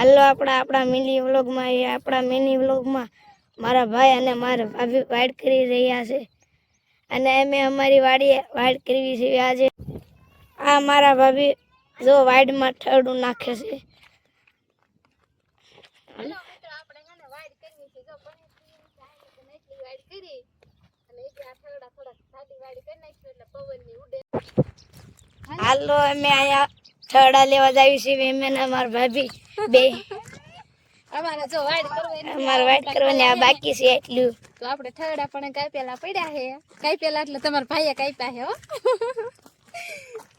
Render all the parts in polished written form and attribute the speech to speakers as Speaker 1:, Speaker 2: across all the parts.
Speaker 1: હાલો આપણા મિની વ્લોગમાં મારા ભાઈ અને મારા ભાભી વાડ કરી રહ્યા છે અને અમે અમારી વાડીએ વાડ કરવી છે આજે. આ મારા ભાભી જો વાડમાં ઠરડું નાખે છે.
Speaker 2: હેલો મિત્રો, આપણે એને વાડ કરવી છે. જો પણ એટલી વાડ કરી અને એટલે આ ઠરડા થોડા સાદી વાડ કરી નાખ્યું એટલે પવનની ઉડે.
Speaker 1: હાલો અમે આયા ઠરડા લેવા જાવી છે અમે ને મારા ભાભી બે.
Speaker 2: અમારે જો વાડ
Speaker 1: કરવાની આ બાકી છે એટલું.
Speaker 2: તો આપણે ઠરડા પણ કાપેલા પડ્યા છે. કાપેલા એટલે તમારા ભાઈએ કાપ્યા છે હો.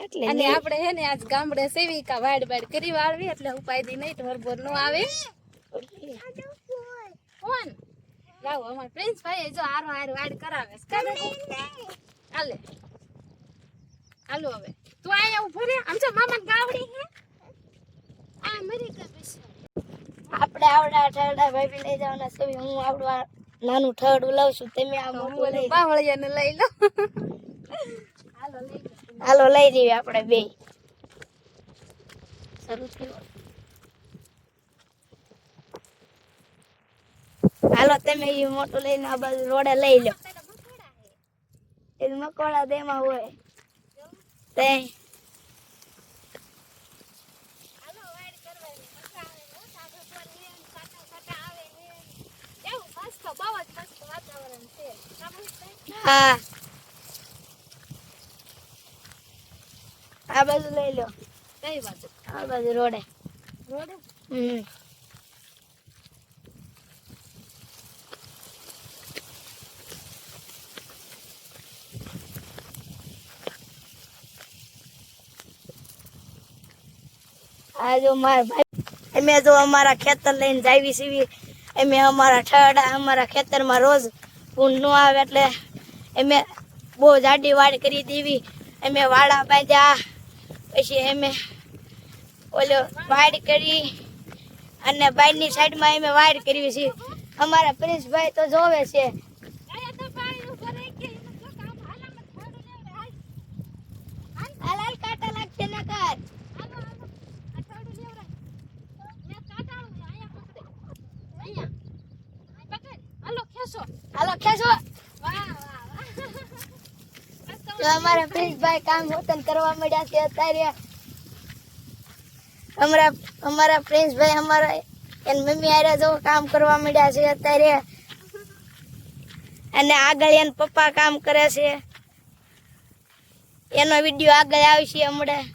Speaker 1: એટલે
Speaker 2: અને આપણે હે ને આજ ગામડે સેવિકા વાડ કરી વાળવી એટલે ઉપાયદી નહીં ઢોરબોર નો આવે. કોણ લાવો અમાર પ્રિન્સ ભાઈ જો આરો વાડ કરાવે છે. હાલે હાલો હવે તું આયા ઉભો રે. આમ જો મામા ગાવડી હે આ મરી ગઈ.
Speaker 1: આપણે આવડા ઠરડા ભાભી લઈ જવાના છે. હું આવડું નાનું ઠરડું લઉં છું, તમે આ મોટું લઈ
Speaker 2: બાવળિયાને લઈ લો. હાલો લઈ લો.
Speaker 1: હાલો લઈ જઈએ આપણે બે. શરૂ થયું. હાલો તમે એ મોટું લઈને આ બાજુ રોડે લઈ લો. એ મકોડા દેમાં હોય તે હા આ બાજુ લઈ લો.
Speaker 2: કઈ બાજુ?
Speaker 1: આ બાજુ રોડે.
Speaker 2: રોડે
Speaker 1: આ જો મારા ભાઈ અમે જો અમારા ખેતર લઈને જાવી સીવી. અમે અમારા ઠરડા અમારા ખેતરમાં રોજ ઊંઘ ન આવે એટલે અમે બહુ જાડી વાડ કરી દેવી. અમે વાડા બાંધ્યા પછી અમે ઓલો વાડ કરી અને બાયની સાઈડમાં અમે વાડ કરવી છે. અમારા પ્રિન્સભાઈ તો જોવે છે. કાંટા લાગશે ને કર. હાલો ખેંચો. તો અમારા પ્રિન્સભાઈ કામ હોતન કરવા મળ્યા છે અત્યારે. અમારા પ્રિન્સભાઈ અમારા એન મમ્મી આરે જો કામ કરવા મળ્યા છે અત્યારે. અને આગળ એન પપ્પા કામ કરે છે. એનો વિડીયો આગળ આવશે હમણાં.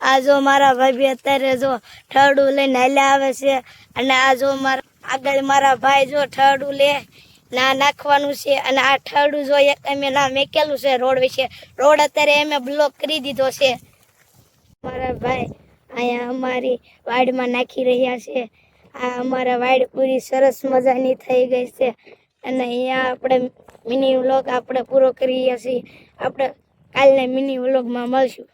Speaker 1: આ જો મારા ભાભી અત્યારે જો ઠરડું લઈને હાલ્યા આવે છે. અને આ જો આગળ મારા ભાઈ જો ઠરડું લે ના નાખવાનું છે. અને આ ઠરડું જો એક અમે ના મેકેલું છે રોડ વિશે. રોડ અત્યારે અમે બ્લોક કરી દીધો છે. મારા ભાઈ અહીંયા અમારી વાડમાં નાખી રહ્યા છે. આ અમારા વાડ પૂરી સરસ મજાની થઈ ગઈ છે. અને અહીંયા આપણે મિની વ્લોગ આપણે પૂરો કરીએ છીએ. આપણે કાલના મિની વ્લોગમાં મળશું.